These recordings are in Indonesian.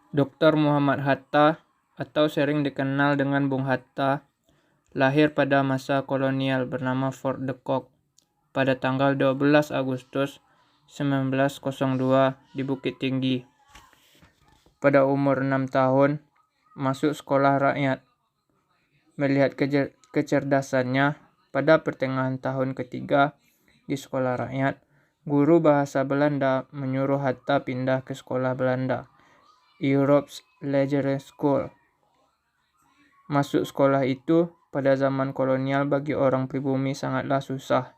Dr. Muhammad Hatta atau sering dikenal dengan Bung Hatta lahir pada masa kolonial bernama Fort de Kock pada tanggal 12 Agustus 1902 di Bukit Tinggi. Pada umur 6 tahun, masuk sekolah rakyat. Melihat kecerdasannya, pada pertengahan tahun ketiga di sekolah rakyat, guru bahasa Belanda menyuruh Hatta pindah ke sekolah Belanda, Europe's Leger School. Masuk sekolah itu pada zaman kolonial bagi orang pribumi sangatlah susah.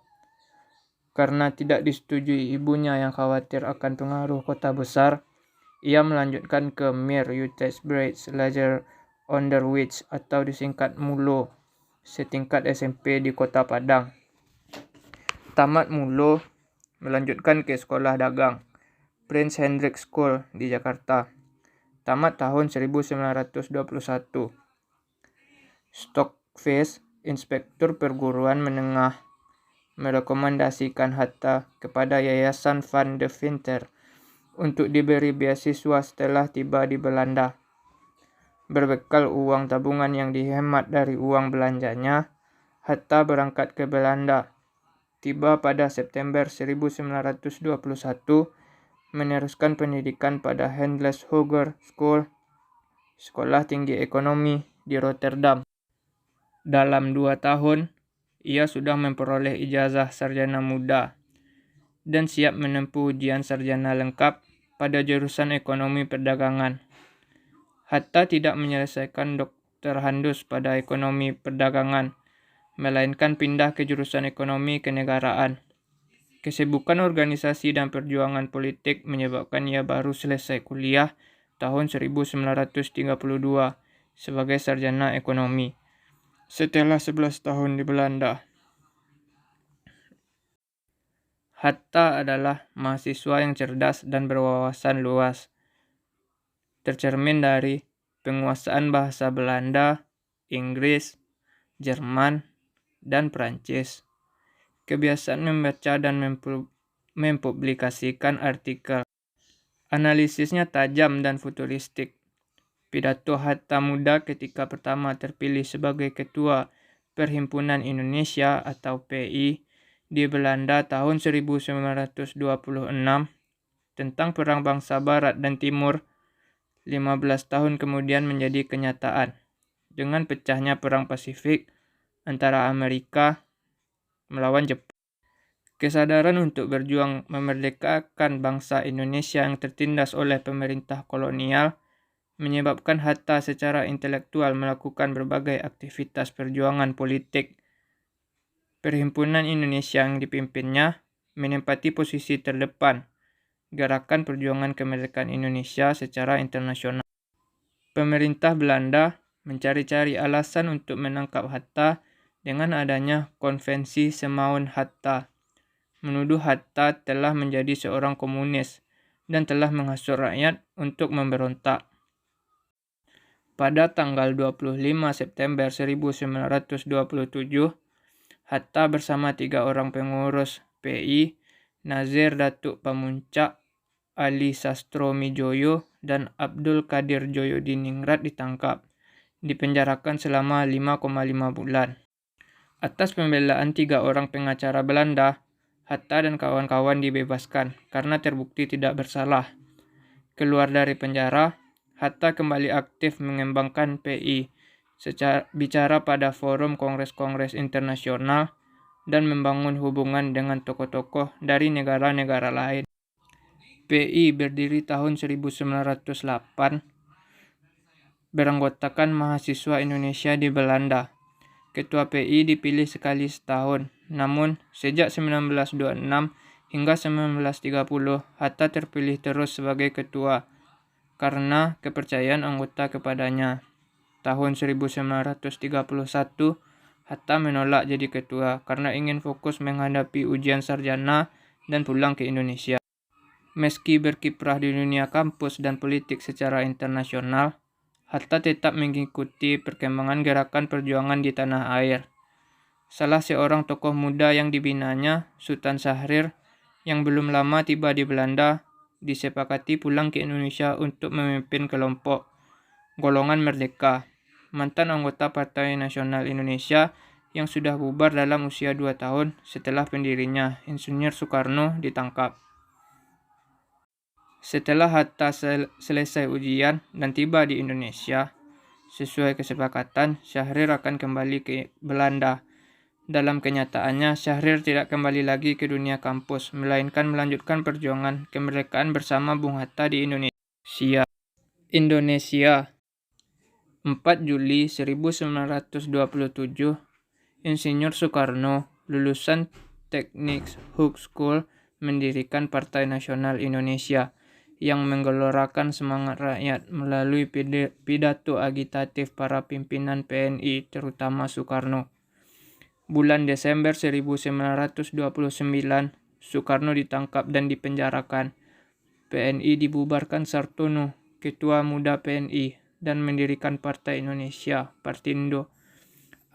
Karena tidak disetujui ibunya yang khawatir akan pengaruh kota besar, ia melanjutkan ke Mir Utersbridge Leger Onderwijs atau disingkat MULO, setingkat SMP di Kota Padang. Tamat MULO, melanjutkan ke Sekolah Dagang, Prince Hendrik School di Jakarta. Tamat tahun 1921. Stockfish, Inspektur Perguruan Menengah, merekomendasikan Hatta kepada Yayasan Van de Winter untuk diberi beasiswa setelah tiba di Belanda. Berbekal uang tabungan yang dihemat dari uang belanjanya, Hatta berangkat ke Belanda. Tiba pada September 1921, meneruskan pendidikan pada Handels Hoger School, Sekolah Tinggi Ekonomi di Rotterdam. Dalam 2 tahun, ia sudah memperoleh ijazah sarjana muda dan siap menempuh ujian sarjana lengkap pada jurusan ekonomi perdagangan. Hatta tidak menyelesaikan Dr. Handus pada ekonomi perdagangan, melainkan pindah ke jurusan ekonomi kenegaraan. Kesibukan organisasi dan perjuangan politik menyebabkan ia baru selesai kuliah tahun 1932 sebagai sarjana ekonomi, setelah 11 tahun di Belanda. Hatta adalah mahasiswa yang cerdas dan berwawasan luas, tercermin dari penguasaan bahasa Belanda, Inggris, Jerman, dan Prancis. Kebiasaan membaca dan mempublikasikan artikel. Analisisnya tajam dan futuristik. Pidato Hatta muda ketika pertama terpilih sebagai Ketua Perhimpunan Indonesia atau PI di Belanda tahun 1926 tentang Perang Bangsa Barat dan Timur 15 tahun kemudian menjadi kenyataan dengan pecahnya Perang Pasifik antara Amerika melawan Jepang. Kesadaran untuk berjuang memerdekakan bangsa Indonesia yang tertindas oleh pemerintah kolonial menyebabkan Hatta secara intelektual melakukan berbagai aktivitas perjuangan politik. Perhimpunan Indonesia yang dipimpinnya menempati posisi terdepan gerakan perjuangan kemerdekaan Indonesia secara internasional. Pemerintah Belanda mencari-cari alasan untuk menangkap Hatta dengan adanya konvensi Semaun Hatta, menuduh Hatta telah menjadi seorang komunis dan telah menghasut rakyat untuk memberontak. Pada tanggal 25 September 1927, Hatta bersama 3 orang pengurus PI, Nazir Datuk Pamuncak, Ali Sastro Mijoyo, dan Abdul Qadir Joyodiningrat ditangkap, dipenjarakan selama 5,5 bulan. Atas pembelaan 3 orang pengacara Belanda, Hatta dan kawan-kawan dibebaskan karena terbukti tidak bersalah. Keluar dari penjara, Hatta kembali aktif mengembangkan PI, bicara pada forum kongres-kongres internasional, dan membangun hubungan dengan tokoh-tokoh dari negara-negara lain. PI berdiri tahun 1908, beranggotakan mahasiswa Indonesia di Belanda. Ketua PI dipilih sekali setahun, namun sejak 1926 hingga 1930, Hatta terpilih terus sebagai ketua karena kepercayaan anggota kepadanya. Tahun 1931, Hatta menolak jadi ketua karena ingin fokus menghadapi ujian sarjana dan pulang ke Indonesia. Meski berkiprah di dunia kampus dan politik secara internasional, Hatta tetap mengikuti perkembangan gerakan perjuangan di tanah air. Salah seorang tokoh muda yang dibinanya, Sultan Syahrir, yang belum lama tiba di Belanda, disepakati pulang ke Indonesia untuk memimpin kelompok golongan merdeka. Mantan anggota Partai Nasional Indonesia yang sudah bubar dalam usia 2 tahun setelah pendirinya, Insinyur Soekarno, ditangkap. Setelah Hatta selesai ujian dan tiba di Indonesia, sesuai kesepakatan, Syahrir akan kembali ke Belanda. Dalam kenyataannya, Syahrir tidak kembali lagi ke dunia kampus, melainkan melanjutkan perjuangan kemerdekaan bersama Bung Hatta di Indonesia. 4 Juli 1927, Insinyur Soekarno, lulusan Teknik High School, mendirikan Partai Nasional Indonesia yang menggelorakan semangat rakyat melalui pidato agitatif para pimpinan PNI, terutama Soekarno. Bulan Desember 1929, Soekarno ditangkap dan dipenjarakan. PNI dibubarkan Sartono, Ketua Muda PNI, dan mendirikan Partai Indonesia, Partindo.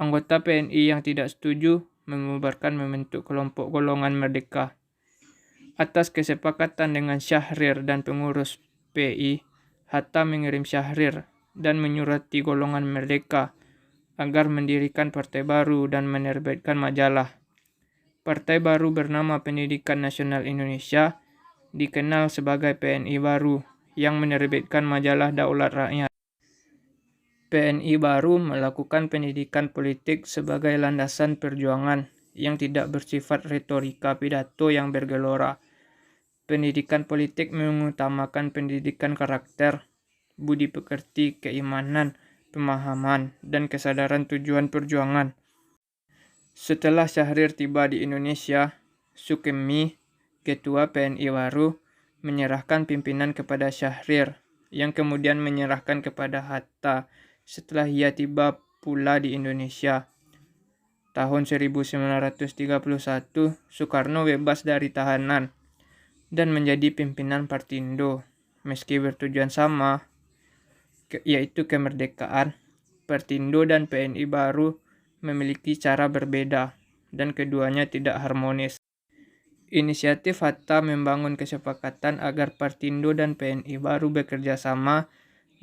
Anggota PNI yang tidak setuju membubarkan membentuk kelompok golongan merdeka. Atas kesepakatan dengan Syahrir dan pengurus PI, Hatta mengirim Syahrir dan menyurati golongan merdeka agar mendirikan partai baru dan menerbitkan majalah. Partai baru bernama Pendidikan Nasional Indonesia, dikenal sebagai PNI Baru, yang menerbitkan majalah Daulat Rakyat. PNI Baru melakukan pendidikan politik sebagai landasan perjuangan yang tidak bersifat retorika pidato yang bergelora. Pendidikan politik mengutamakan pendidikan karakter, budi pekerti, keimanan, pemahaman, dan kesadaran tujuan perjuangan. Setelah Syahrir tiba di Indonesia, Sukemi, Ketua PNI Baru, menyerahkan pimpinan kepada Syahrir, yang kemudian menyerahkan kepada Hatta setelah ia tiba pula di Indonesia. Tahun 1931, Soekarno bebas dari tahanan dan menjadi pimpinan Partindo. Meski bertujuan sama, yaitu kemerdekaan, Partindo dan PNI Baru memiliki cara berbeda dan keduanya tidak harmonis. Inisiatif Hatta membangun kesepakatan agar Partindo dan PNI Baru bekerja sama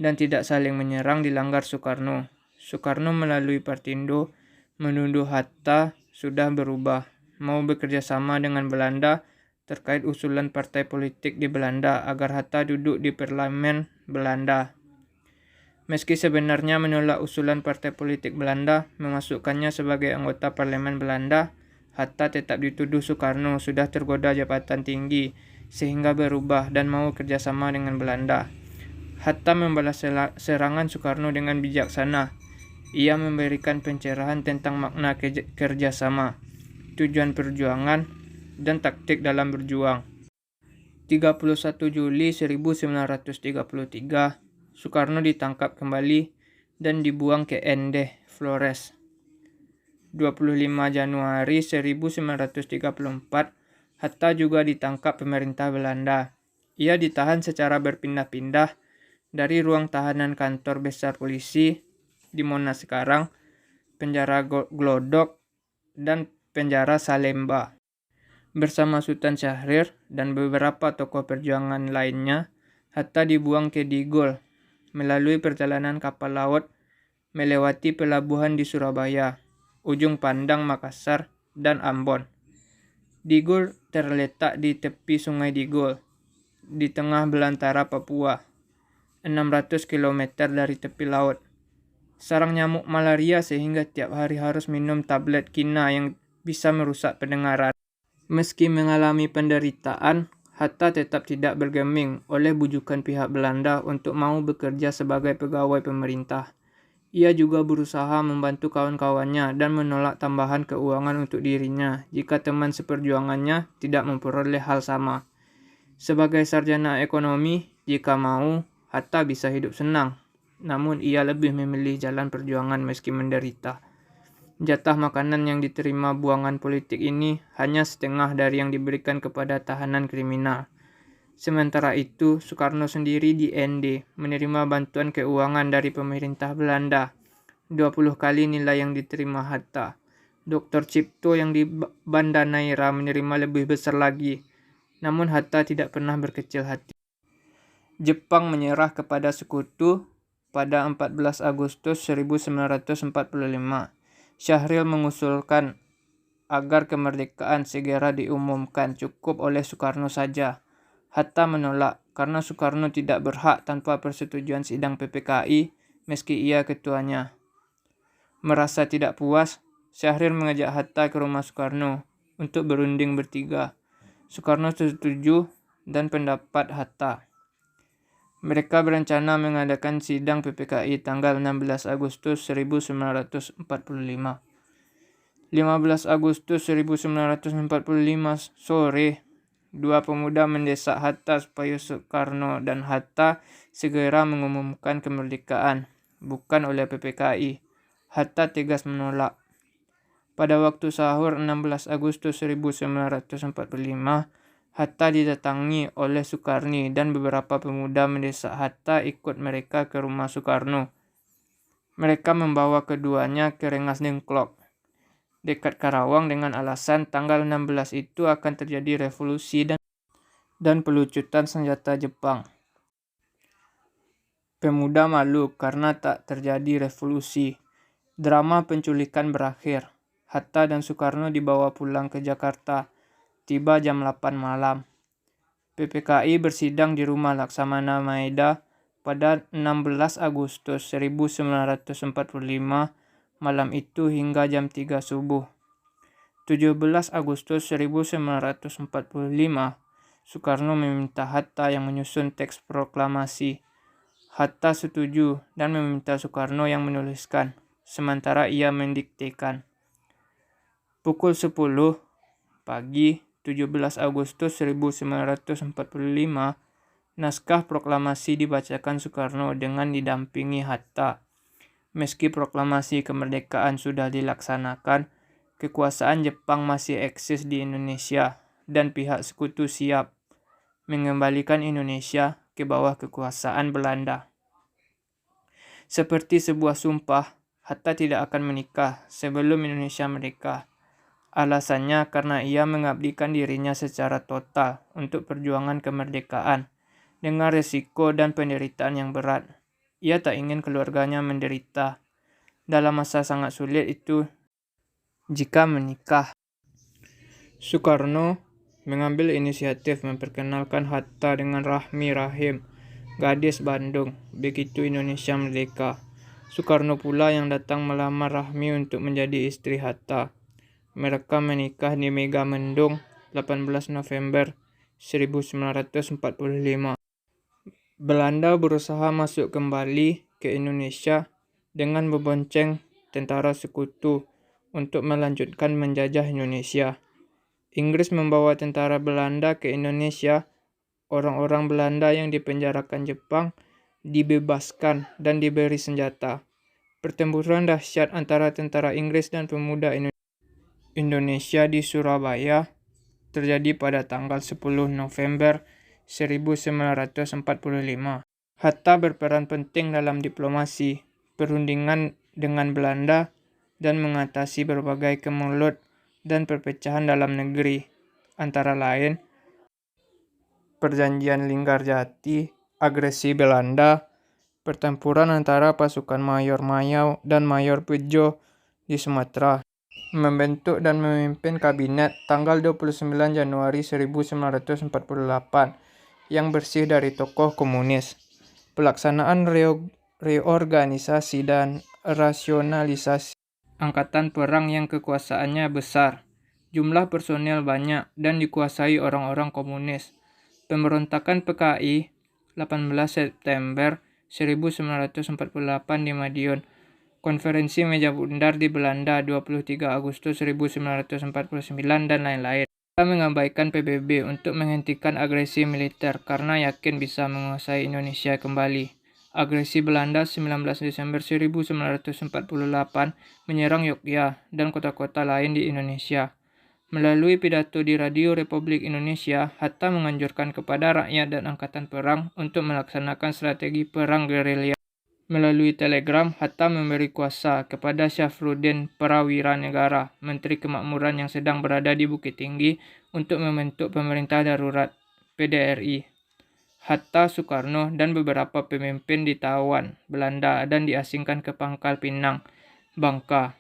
dan tidak saling menyerang dilanggar Soekarno. Soekarno melalui Partindo menuduh Hatta sudah berubah, mau bekerja sama dengan Belanda terkait usulan partai politik di Belanda agar Hatta duduk di parlemen Belanda. Meski sebenarnya menolak usulan partai politik Belanda memasukkannya sebagai anggota parlemen Belanda, Hatta tetap dituduh Soekarno sudah tergoda jabatan tinggi sehingga berubah dan mau kerjasama dengan Belanda. Hatta membalas serangan Soekarno dengan bijaksana. Ia memberikan pencerahan tentang makna kerjasama, tujuan perjuangan, dan taktik dalam berjuang. 31 Juli 1933, Soekarno ditangkap kembali dan dibuang ke Ende, Flores. 25 Januari 1934, Hatta juga ditangkap pemerintah Belanda. Ia ditahan secara berpindah-pindah dari ruang tahanan kantor besar polisi di Monas sekarang, penjara Glodok, dan penjara Salemba. Bersama Sultan Syahrir dan beberapa tokoh perjuangan lainnya, Hatta dibuang ke Digul melalui perjalanan kapal laut melewati pelabuhan di Surabaya, Ujung Pandang, Makassar, dan Ambon. Digul terletak di tepi Sungai Digul, di tengah belantara Papua, 600 km dari tepi laut. Sarang nyamuk malaria sehingga tiap hari harus minum tablet kina yang bisa merusak pendengaran. Meski mengalami penderitaan, Hatta tetap tidak bergeming oleh bujukan pihak Belanda untuk mau bekerja sebagai pegawai pemerintah. Ia juga berusaha membantu kawan-kawannya dan menolak tambahan keuangan untuk dirinya jika teman seperjuangannya tidak memperoleh hal sama. Sebagai sarjana ekonomi, jika mau, Hatta bisa hidup senang. Namun ia lebih memilih jalan perjuangan meski menderita. Jatah makanan yang diterima buangan politik ini hanya setengah dari yang diberikan kepada tahanan kriminal. Sementara itu, Soekarno sendiri di ND menerima bantuan keuangan dari pemerintah Belanda, 20 kali nilai yang diterima Hatta. Dr. Cipto yang di Banda Neira menerima lebih besar lagi. Namun Hatta tidak pernah berkecil hati. Jepang menyerah kepada sekutu pada 14 Agustus 1945. Syahrir mengusulkan agar kemerdekaan segera diumumkan cukup oleh Soekarno saja. Hatta menolak karena Soekarno tidak berhak tanpa persetujuan sidang PPKI meski ia ketuanya. Merasa tidak puas, Syahrir mengajak Hatta ke rumah Soekarno untuk berunding bertiga. Soekarno setuju dan pendapat Hatta. Mereka berencana mengadakan sidang PPKI tanggal 16 Agustus 1945. 15 Agustus 1945 sore, dua pemuda mendesak Hatta supaya Soekarno dan Hatta segera mengumumkan kemerdekaan, bukan oleh PPKI. Hatta tegas menolak. Pada waktu sahur 16 Agustus 1945, Hatta didatangi oleh Soekarni dan beberapa pemuda mendesak Hatta ikut mereka ke rumah Soekarno. Mereka membawa keduanya ke Rengas Dengklok, dekat Karawang dengan alasan tanggal 16 itu akan terjadi revolusi dan pelucutan senjata Jepang. Pemuda malu karena tak terjadi revolusi. Drama penculikan berakhir. Hatta dan Soekarno dibawa pulang ke Jakarta. Tiba jam 8 malam. PPKI bersidang di rumah Laksamana Maeda pada 16 Agustus 1945 malam itu hingga jam 3 subuh. 17 Agustus 1945, Soekarno meminta Hatta yang menyusun teks proklamasi. Hatta setuju dan meminta Soekarno yang menuliskan, sementara ia mendiktekan. Pukul 10 pagi 17 Agustus 1945, naskah proklamasi dibacakan Soekarno dengan didampingi Hatta. Meski proklamasi kemerdekaan sudah dilaksanakan, kekuasaan Jepang masih eksis di Indonesia dan pihak sekutu siap mengembalikan Indonesia ke bawah kekuasaan Belanda. Seperti sebuah sumpah, Hatta tidak akan menikah sebelum Indonesia merdeka. Alasannya karena ia mengabdikan dirinya secara total untuk perjuangan kemerdekaan dengan resiko dan penderitaan yang berat. Ia tak ingin keluarganya menderita dalam masa sangat sulit itu jika menikah. Soekarno mengambil inisiatif memperkenalkan Hatta dengan Rahmi Rahim, gadis Bandung, begitu Indonesia merdeka. Soekarno pula yang datang melamar Rahmi untuk menjadi istri Hatta. Mereka menikah di Megamendung 18 November 1945. Belanda berusaha masuk kembali ke Indonesia dengan membonceng tentara sekutu untuk melanjutkan menjajah Indonesia. Inggris membawa tentara Belanda ke Indonesia. Orang-orang Belanda yang dipenjarakan Jepang dibebaskan dan diberi senjata. Pertempuran dahsyat antara tentara Inggris dan pemuda Indonesia di Surabaya terjadi pada tanggal 10 November 1945. Hatta berperan penting dalam diplomasi, perundingan dengan Belanda, dan mengatasi berbagai kemelut dan perpecahan dalam negeri, antara lain Perjanjian Linggarjati, agresi Belanda, pertempuran antara pasukan Mayor Mayau dan Mayor Bejo di Sumatera. Membentuk dan memimpin kabinet tanggal 29 Januari 1948 yang bersih dari tokoh komunis. Pelaksanaan reorganisasi dan rasionalisasi angkatan perang yang kekuasaannya besar. Jumlah personel banyak dan dikuasai orang-orang komunis. Pemberontakan PKI 18 September 1948 di Madiun. Konferensi Meja Bundar di Belanda 23 Agustus 1949 dan lain-lain. Kita mengabaikan PBB untuk menghentikan agresi militer karena yakin bisa menguasai Indonesia kembali. Agresi Belanda 19 Desember 1948 menyerang Yogyakarta dan kota-kota lain di Indonesia. Melalui pidato di Radio Republik Indonesia, Hatta menganjurkan kepada rakyat dan angkatan perang untuk melaksanakan strategi perang gerilya. Melalui telegram, Hatta memberi kuasa kepada Syafruddin Prawira Negara, Menteri Kemakmuran yang sedang berada di Bukit Tinggi, untuk membentuk pemerintah darurat, PDRI. Hatta, Soekarno, dan beberapa pemimpin ditawan Belanda dan diasingkan ke Pangkal Pinang, Bangka.